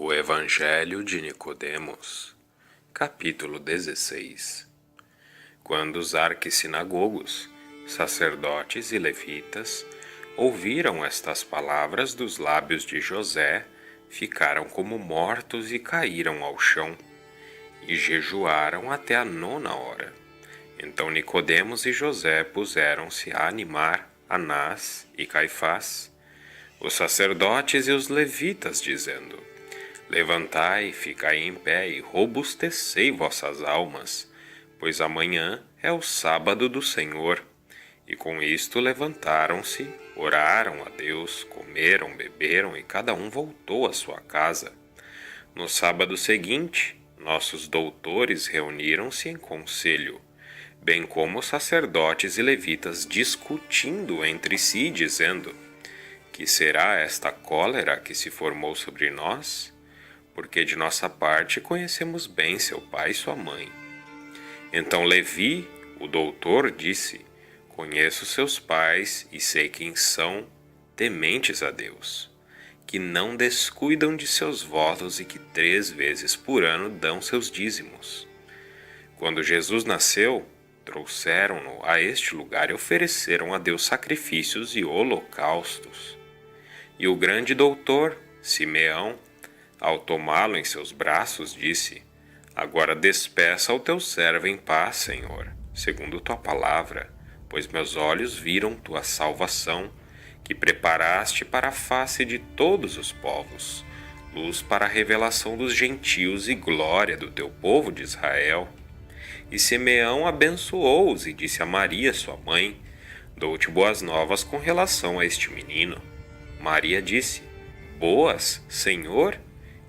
O Evangelho de Nicodemos, capítulo 16. Quando os arquissinagogos, sacerdotes e levitas, ouviram estas palavras dos lábios de José, ficaram como mortos e caíram ao chão, e jejuaram até a 9ª. Então Nicodemos e José puseram-se a animar Anás e Caifás, os sacerdotes e os levitas, dizendo: Levantai, ficai em pé e robustecei vossas almas, pois amanhã é o sábado do Senhor. E com isto levantaram-se, oraram a Deus, comeram, beberam e cada um voltou à sua casa. No sábado seguinte, nossos doutores reuniram-se em conselho, bem como os sacerdotes e levitas discutindo entre si, dizendo: Que será esta cólera que se formou sobre nós? Porque de nossa parte conhecemos bem seu pai e sua mãe. Então Levi, o doutor, disse: Conheço seus pais e sei quem são, tementes a Deus, que não descuidam de seus votos e que 3 vezes por ano dão seus dízimos. Quando Jesus nasceu, trouxeram-no a este lugar e ofereceram a Deus sacrifícios e holocaustos. E o grande doutor, Simeão, ao tomá-lo em seus braços, disse: Agora despeça o teu servo em paz, Senhor, segundo tua palavra, pois meus olhos viram tua salvação, que preparaste para a face de todos os povos, luz para a revelação dos gentios e glória do teu povo de Israel. E Simeão abençoou-os e disse a Maria, sua mãe: Dou-te boas novas com relação a este menino. Maria disse: Boas, Senhor?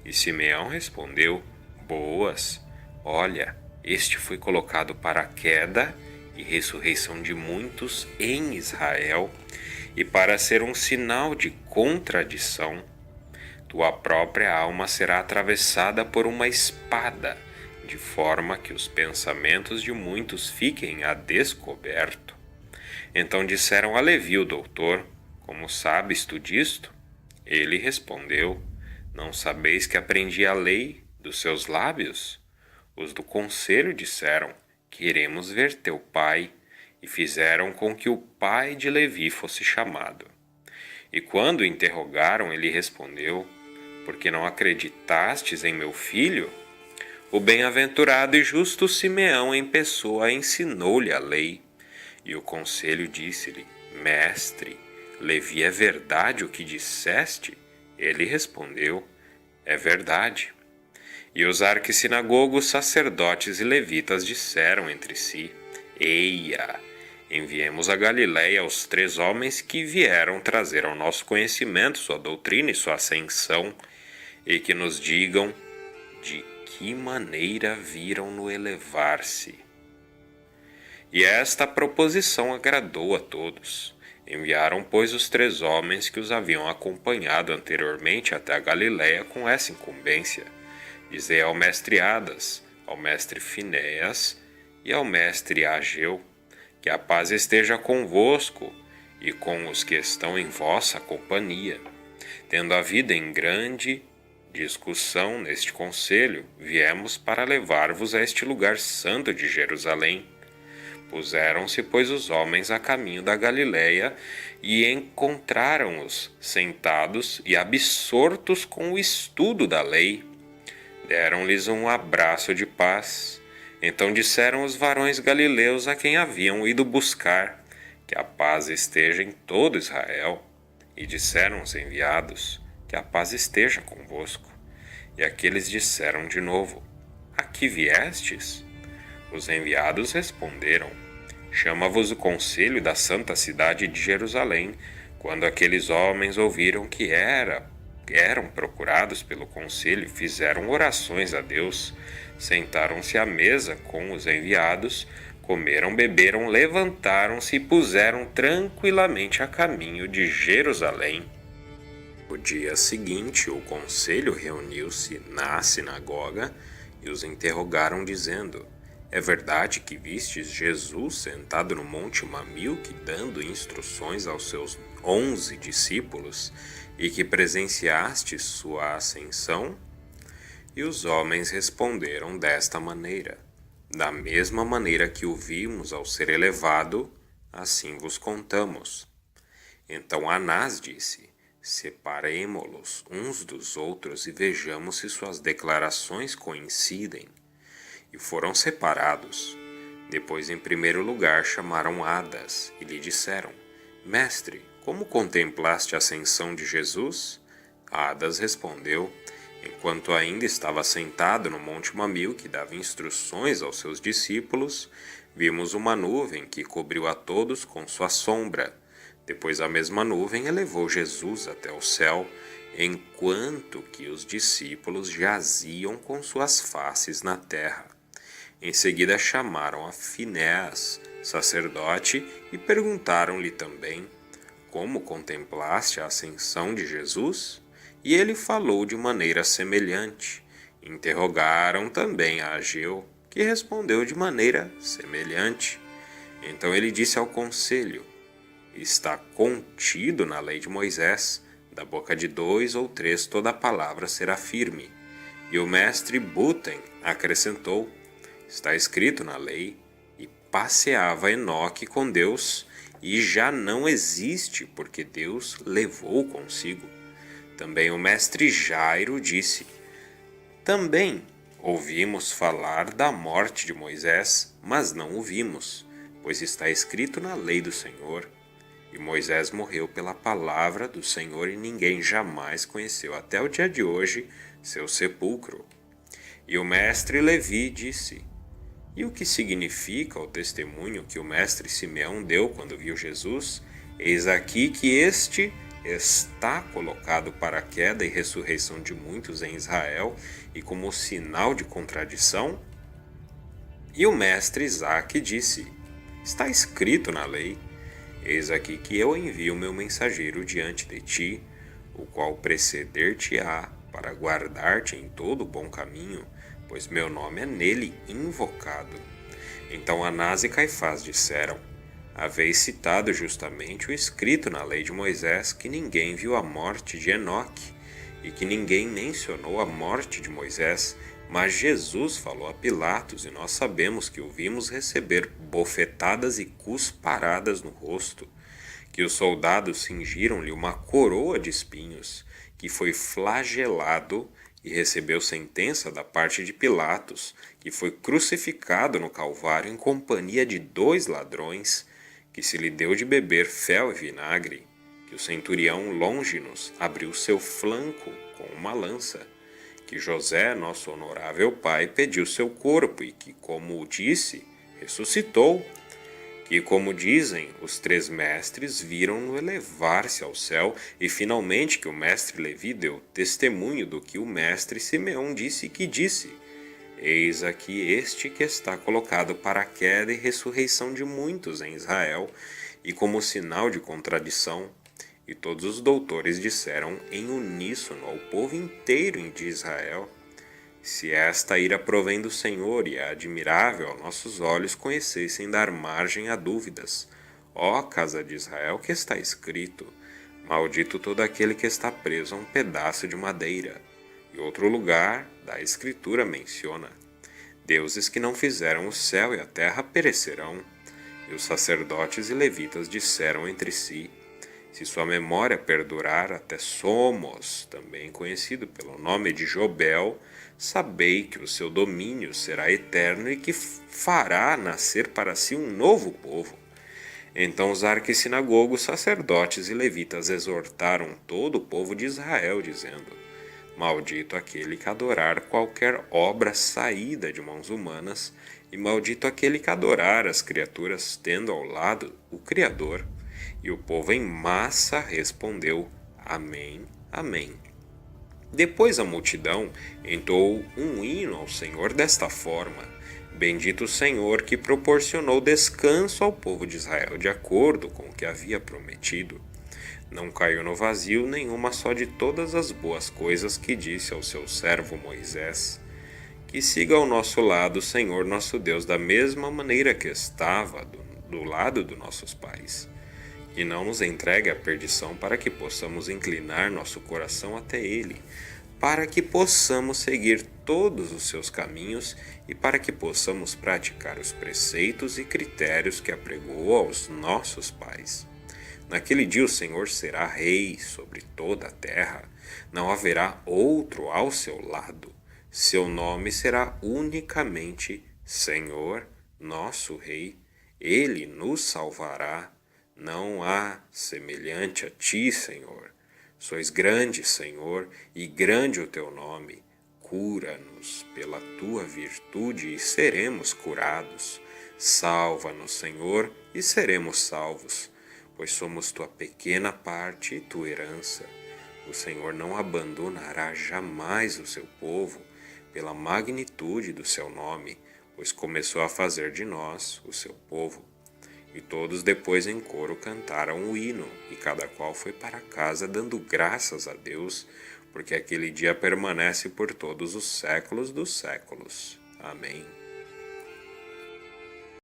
E Simeão respondeu: Boas. Olha, este foi colocado para a queda e ressurreição de muitos em Israel, e para ser um sinal de contradição. Tua própria alma será atravessada por uma espada, de forma que os pensamentos de muitos fiquem a descoberto. Então disseram a Levi, o doutor: Como sabes tu disto? Ele respondeu: Não sabeis que aprendi a lei dos seus lábios? Os do conselho disseram: Queremos ver teu pai, e fizeram com que o pai de Levi fosse chamado. E quando o interrogaram, ele respondeu: Porque não acreditastes em meu filho? O bem-aventurado e justo Simeão em pessoa ensinou-lhe a lei. E o conselho disse-lhe: Mestre, Levi, é verdade o que disseste? Ele respondeu: É verdade. E os arquissinagogos, sacerdotes e levitas disseram entre si: Eia, enviemos a Galiléia os 3 homens que vieram trazer ao nosso conhecimento sua doutrina e sua ascensão, e que nos digam de que maneira viram-no elevar-se. E esta proposição agradou a todos. Enviaram, pois, os 3 homens que os haviam acompanhado anteriormente até a Galiléia com essa incumbência: Dizei ao mestre Adas, ao mestre Finéas e ao mestre Ageu, que a paz esteja convosco e com os que estão em vossa companhia. Tendo havido em grande discussão neste conselho, viemos para levar-vos a este lugar santo de Jerusalém. Puseram-se, pois, os homens a caminho da Galiléia e encontraram-os sentados e absortos com o estudo da lei. Deram-lhes um abraço de paz. Então disseram os varões galileus a quem haviam ido buscar: Que a paz esteja em todo Israel. E disseram os enviados: Que a paz esteja convosco. E aqueles disseram de novo: A que viestes? Os enviados responderam: Chama-vos o conselho da santa cidade de Jerusalém. Quando aqueles homens ouviram que eram procurados pelo conselho, fizeram orações a Deus, sentaram-se à mesa com os enviados, comeram, beberam, levantaram-se e puseram tranquilamente a caminho de Jerusalém. No dia seguinte, o conselho reuniu-se na sinagoga e os interrogaram, dizendo: É verdade que vistes Jesus sentado no monte Mamilque, dando instruções aos seus 11 discípulos, e que presenciastes sua ascensão? E os homens responderam desta maneira: da mesma maneira que o vimos ao ser elevado, assim vos contamos. Então Anás disse: separemo-los uns dos outros e vejamos se suas declarações coincidem. E foram separados. Depois, em primeiro lugar, chamaram Adas e lhe disseram: Mestre, como contemplaste a ascensão de Jesus? Adas respondeu: enquanto ainda estava sentado no Monte Mamil, que dava instruções aos seus discípulos, vimos uma nuvem que cobriu a todos com sua sombra. Depois a mesma nuvem elevou Jesus até o céu, enquanto que os discípulos jaziam com suas faces na terra. Em seguida chamaram a Finéas, sacerdote, e perguntaram-lhe também: como contemplaste a ascensão de Jesus? E ele falou de maneira semelhante. Interrogaram também a Ageu, que respondeu de maneira semelhante. Então ele disse ao conselho: está contido na lei de Moisés, da boca de 2 ou 3 toda a palavra será firme. E o mestre Buten acrescentou: está escrito na lei, e passeava Enoque com Deus, e já não existe, porque Deus levou consigo. Também o mestre Jairo disse: também ouvimos falar da morte de Moisés, mas não o vimos, pois está escrito na lei do Senhor. E Moisés morreu pela palavra do Senhor, e ninguém jamais conheceu até o dia de hoje seu sepulcro. E o mestre Levi disse: e o que significa o testemunho que o mestre Simeão deu quando viu Jesus? Eis aqui que este está colocado para a queda e ressurreição de muitos em Israel, e como sinal de contradição. E o mestre Isaque disse: está escrito na lei: eis aqui que eu envio meu mensageiro diante de ti, o qual preceder-te-á para guardar-te em todo o bom caminho, pois meu nome é nele invocado. Então Anás e Caifás disseram: haveis citado justamente o escrito na lei de Moisés, que ninguém viu a morte de Enoque, e que ninguém mencionou a morte de Moisés, mas Jesus falou a Pilatos, e nós sabemos que o vimos receber bofetadas e cusparadas no rosto, que os soldados cingiram-lhe uma coroa de espinhos, que foi flagelado e recebeu sentença da parte de Pilatos, que foi crucificado no Calvário em companhia de 2 ladrões, que se lhe deu de beber fel e vinagre, que o centurião Longinos abriu seu flanco com uma lança, que José, nosso honorável pai, pediu seu corpo e que, como disse, ressuscitou, que, como dizem, os 3 mestres viram-no elevar-se ao céu, e finalmente que o mestre Levi deu testemunho do que o mestre Simeão disse que disse: eis aqui este que está colocado para a queda e ressurreição de muitos em Israel, e como sinal de contradição. E todos os doutores disseram em uníssono ao povo inteiro de Israel: se esta ira provém do Senhor e é admirável aos nossos olhos, conhecessem dar margem a dúvidas. Ó casa de Israel, que está escrito: maldito todo aquele que está preso a um pedaço de madeira. E outro lugar da Escritura menciona: deuses que não fizeram o céu e a terra perecerão. E os sacerdotes e levitas disseram entre si: se sua memória perdurar até Somos, também conhecido pelo nome de Jobel, sabei que o seu domínio será eterno e que fará nascer para si um novo povo. Então os arquissinagogos, sacerdotes e levitas exortaram todo o povo de Israel, dizendo: maldito aquele que adorar qualquer obra saída de mãos humanas, e maldito aquele que adorar as criaturas, tendo ao lado o Criador. E o povo em massa respondeu: amém, amém. Depois a multidão entoou um hino ao Senhor desta forma: bendito o Senhor que proporcionou descanso ao povo de Israel de acordo com o que havia prometido. Não caiu no vazio nenhuma só de todas as boas coisas que disse ao seu servo Moisés. Que siga ao nosso lado o Senhor nosso Deus da mesma maneira que estava do lado dos nossos pais. E não nos entregue à perdição, para que possamos inclinar nosso coração até ele. para que possamos seguir todos os seus caminhos e para que possamos praticar os preceitos e critérios que apregou aos nossos pais. Naquele dia o Senhor será rei sobre toda a terra, não haverá outro ao seu lado. Seu nome será unicamente Senhor, nosso Rei. Ele nos salvará. Não há semelhante a ti, Senhor. Sois grande, Senhor, e grande o teu nome. Cura-nos pela tua virtude e seremos curados. Salva-nos, Senhor, e seremos salvos, pois somos tua pequena parte e tua herança. O Senhor não abandonará jamais o seu povo pela magnitude do seu nome, pois começou a fazer de nós o seu povo. E todos depois em coro cantaram o hino, e cada qual foi para casa dando graças a Deus, porque aquele dia permanece por todos os séculos dos séculos. Amém.